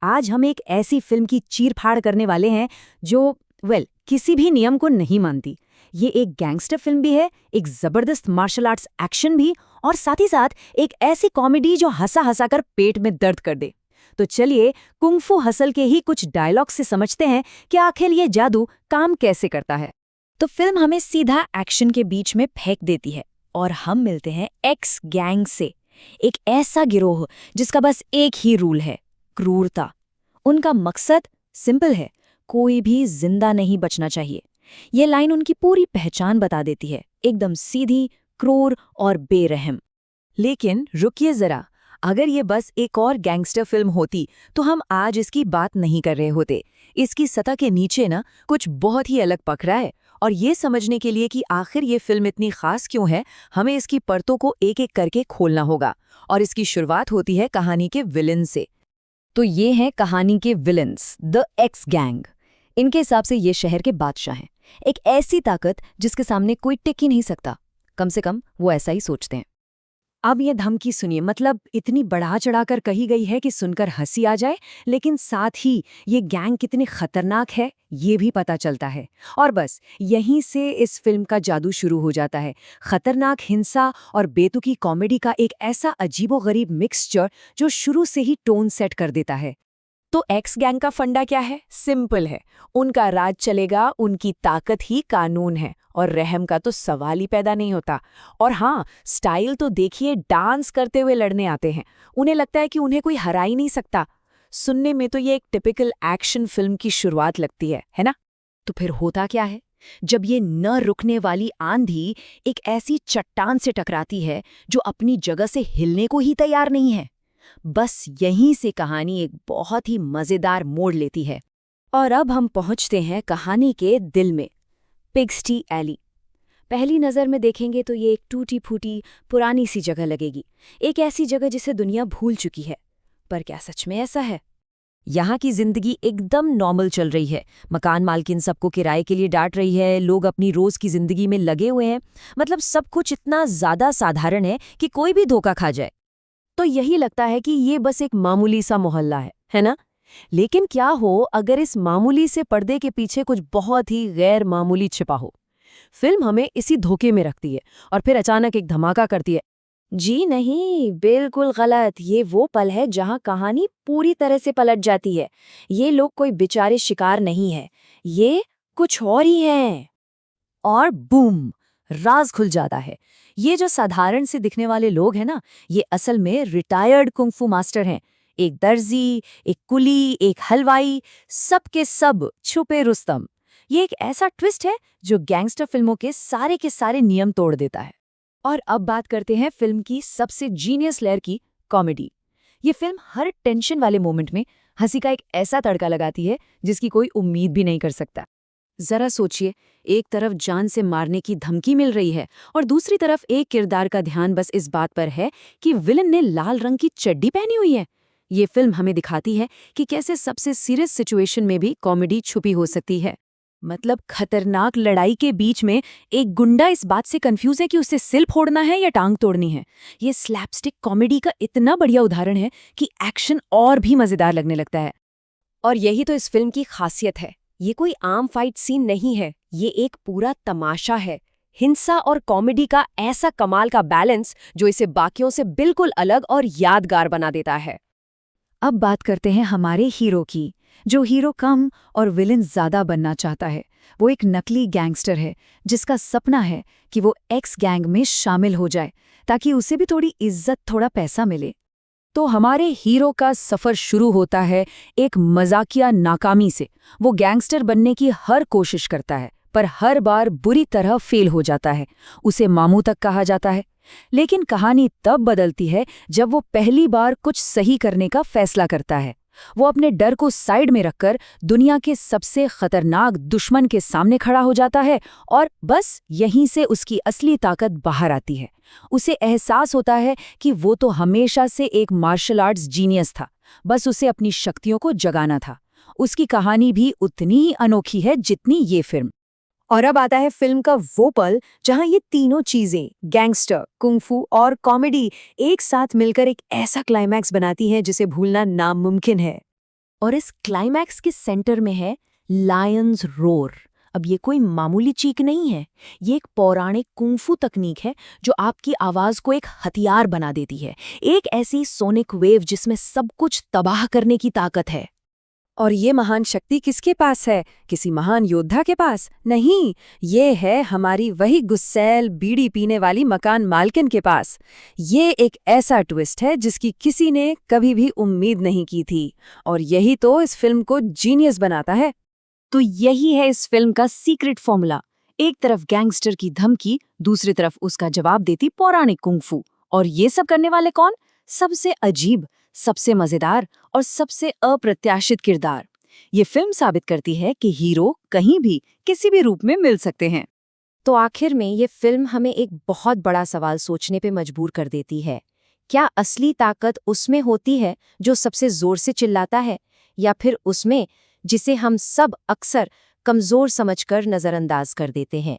आज हम एक ऐसी फिल्म की चीर-फाड़ करने वाले हैं जो किसी भी नियम को नहीं मानती। ये एक गैंगस्टर फिल्म भी है, एक जबरदस्त मार्शल आर्ट्स एक्शन भी, और साथ ही साथ एक ऐसी कॉमेडी जो हंसा-हंसा कर पेट में दर्द कर दे। तो चलिए कुंग फू हसल के ही कुछ डायलॉग से समझते हैं कि आखिर ये जादू काम कैसे करता है। तो फिल्म हमें सीधा एक्शन के बीच में फेंक देती है और हम मिलते हैं एक्स गैंग से, एक ऐसा गिरोह जिसका बस एक ही रूल है, क्रूरता। उनका मकसद सिंपल है, कोई भी जिंदा नहीं बचना चाहिए। ये लाइन उनकी पूरी पहचान बता देती है, एकदम सीधी, क्रूर और बेरहम। लेकिन रुकिए जरा, अगर ये बस एक और गैंगस्टर फिल्म होती तो हम आज इसकी बात नहीं कर रहे होते। इसकी सतह के नीचे ना कुछ बहुत ही अलग पक रहा है, और ये समझने के लिए कि आखिर ये फिल्म इतनी खास क्यों है, हमें इसकी परतों को एक एक करके खोलना होगा। और इसकी शुरुआत होती है कहानी के विलन से। तो ये हैं कहानी के विलन्स, द एक्स गैंग। इनके हिसाब से ये शहर के बादशाह हैं, एक ऐसी ताकत जिसके सामने कोई टिक ही नहीं सकता। कम से कम वो ऐसा ही सोचते हैं। अब ये धमकी सुनिए, मतलब इतनी बढ़ा चढ़ाकर कही गई है कि सुनकर हंसी आ जाए, लेकिन साथ ही ये गैंग कितनी खतरनाक है ये भी पता चलता है। और बस यहीं से इस फिल्म का जादू शुरू हो जाता है। खतरनाक हिंसा और बेतुकी कॉमेडी का एक ऐसा अजीबोगरीब मिक्सचर जो शुरू से ही टोन सेट कर देता है। तो एक्स गैंग का फंडा क्या है? सिंपल है, उनका राज चलेगा, उनकी ताकत ही कानून है, और रहम का तो सवाल ही पैदा नहीं होता। और हाँ, स्टाइल तो देखिए, डांस करते हुए लड़ने आते हैं। उन्हें लगता है कि उन्हें कोई हरा ही नहीं सकता। सुनने में तो ये एक टिपिकल एक्शन फिल्म की शुरुआत लगती है ना? तो फिर होता क्या है जब ये न रुकने वाली आंधी एक ऐसी चट्टान से टकराती है जो अपनी जगह से हिलने को ही तैयार नहीं है। बस यहीं से कहानी एक बहुत ही मजेदार मोड़ लेती है। और अब हम पहुंचते हैं कहानी के दिल में, पिग्सटी एली। पहली नज़र में देखेंगे तो ये एक टूटी फूटी पुरानी सी जगह लगेगी, एक ऐसी जगह जिसे दुनिया भूल चुकी है। पर क्या सच में ऐसा है? यहाँ की जिंदगी एकदम नॉर्मल चल रही है। मकान मालकिन सबको किराए के लिए डांट रही है, लोग अपनी रोज की जिंदगी में लगे हुए हैं। मतलब सब कुछ इतना ज्यादा साधारण है कि कोई भी धोखा खा जाए तो यही लगता है कि ये बस एक मामूली सा मोहल्ला है ना? लेकिन क्या हो अगर इस मामूली से पर्दे के पीछे कुछ बहुत ही गैर मामूली छिपा हो? फिल्म हमें इसी धोखे में रखती है और फिर अचानक एक धमाका करती है। जी नहीं, बिल्कुल गलत। ये वो पल है जहां कहानी पूरी तरह से पलट जाती है। ये लोग कोई बेचारे शिकार नहीं है, ये कुछ और ही हैं। और बूम, राज खुल जाता है। ये जो साधारण से दिखने वाले लोग हैं ना, ये असल में रिटायर्ड कुंग फू मास्टर हैं। एक दर्जी, एक कुली, एक हलवाई, सब के सब छुपे रुस्तम। ये एक ऐसा ट्विस्ट है जो गैंगस्टर फिल्मों के सारे नियम तोड़ देता है। और अब बात करते हैं फिल्म की सबसे जीनियस लेयर की, कॉमेडी। ये फिल्म हर टेंशन वाले मोमेंट में हंसी का एक ऐसा तड़का लगाती है जिसकी कोई उम्मीद भी नहीं कर सकता। जरा सोचिए, एक तरफ जान से मारने की धमकी मिल रही है और दूसरी तरफ एक किरदार का ध्यान बस इस बात पर है कि विलन ने लाल रंग की चड्डी पहनी हुई है। ये फिल्म हमें दिखाती है कि कैसे सबसे सीरियस सिचुएशन में भी कॉमेडी छुपी हो सकती है। मतलब खतरनाक लड़ाई के बीच में एक गुंडा इस बात से कंफ्यूज है कि उसे सिल फोड़ना है या टांग तोड़नी है। ये स्लैपस्टिक कॉमेडी का इतना बढ़िया उदाहरण है कि एक्शन और भी मजेदार लगने लगता है। और यही तो इस फिल्म की खासियत है। ये कोई आम फाइट सीन नहीं है, ये एक पूरा तमाशा है। हिंसा और कॉमेडी का ऐसा कमाल का बैलेंस जो इसे बाकियों से बिल्कुल अलग और यादगार बना देता है। अब बात करते हैं हमारे हीरो की, जो हीरो कम और विलन ज्यादा बनना चाहता है। वो एक नकली गैंगस्टर है जिसका सपना है कि वो एक्स गैंग में शामिल हो जाए ताकि उसे भी थोड़ी इज्जत, थोड़ा पैसा मिले। तो हमारे हीरो का सफर शुरू होता है एक मजाकिया नाकामी से। वो गैंगस्टर बनने की हर कोशिश करता है पर हर बार बुरी तरह फेल हो जाता है। उसे मामू तक कहा जाता है। लेकिन कहानी तब बदलती है जब वो पहली बार कुछ सही करने का फैसला करता है। वो अपने डर को साइड में रखकर दुनिया के सबसे खतरनाक दुश्मन के सामने खड़ा हो जाता है, और बस यहीं से उसकी असली ताकत बाहर आती है। उसे एहसास होता है कि वो तो हमेशा से एक मार्शल आर्ट्स जीनियस था, बस उसे अपनी शक्तियों को जगाना था। उसकी कहानी भी उतनी ही अनोखी है जितनी ये फिल्म। और अब आता है फिल्म का वो पल जहां ये तीनों चीजें, गैंगस्टर, कुंग-फू और कॉमेडी, एक साथ मिलकर एक ऐसा क्लाइमैक्स बनाती हैं जिसे भूलना नामुमकिन है। और इस क्लाइमैक्स के सेंटर में है लायंस रोर। अब ये कोई मामूली चीख नहीं है, ये एक पौराणिक कुंफू तकनीक है जो आपकी आवाज को एक हथियार बना देती है, एक ऐसी सोनिक वेव जिसमें सब कुछ तबाह करने की ताकत है। और ये महान शक्ति किसके पास है? किसी महान योद्धा के पास नहीं, ये है हमारी वही गुस्सैल बीड़ी पीने वाली मकान मालकिन के पास। ये एक ऐसा ट्विस्ट है जिसकी किसी ने कभी भी उम्मीद नहीं की थी, और यही तो इस फिल्म को जीनियस बनाता है। तो यही है इस फिल्म का सीक्रेट फॉर्मूला। एक तरफ गैंगस्टर की धमकी, दूसरी तरफ उसका जवाब देती पौराणिक कुंफू। और ये सब करने वाले कौन? सबसे अजीब, सबसे मजेदार और सबसे अप्रत्याशित किरदार। ये फिल्म साबित करती है कि हीरो कहीं भी किसी भी रूप में मिल सकते हैं। तो आखिर में ये फिल्म हमें एक बहुत बड़ा सवाल सोचने पे मजबूर कर देती है। क्या असली ताकत उसमें होती है जो सबसे जोर से चिल्लाता है, या फिर उसमें जिसे हम सब अक्सर कमजोर समझकर नजरअंदाज कर देते हैं?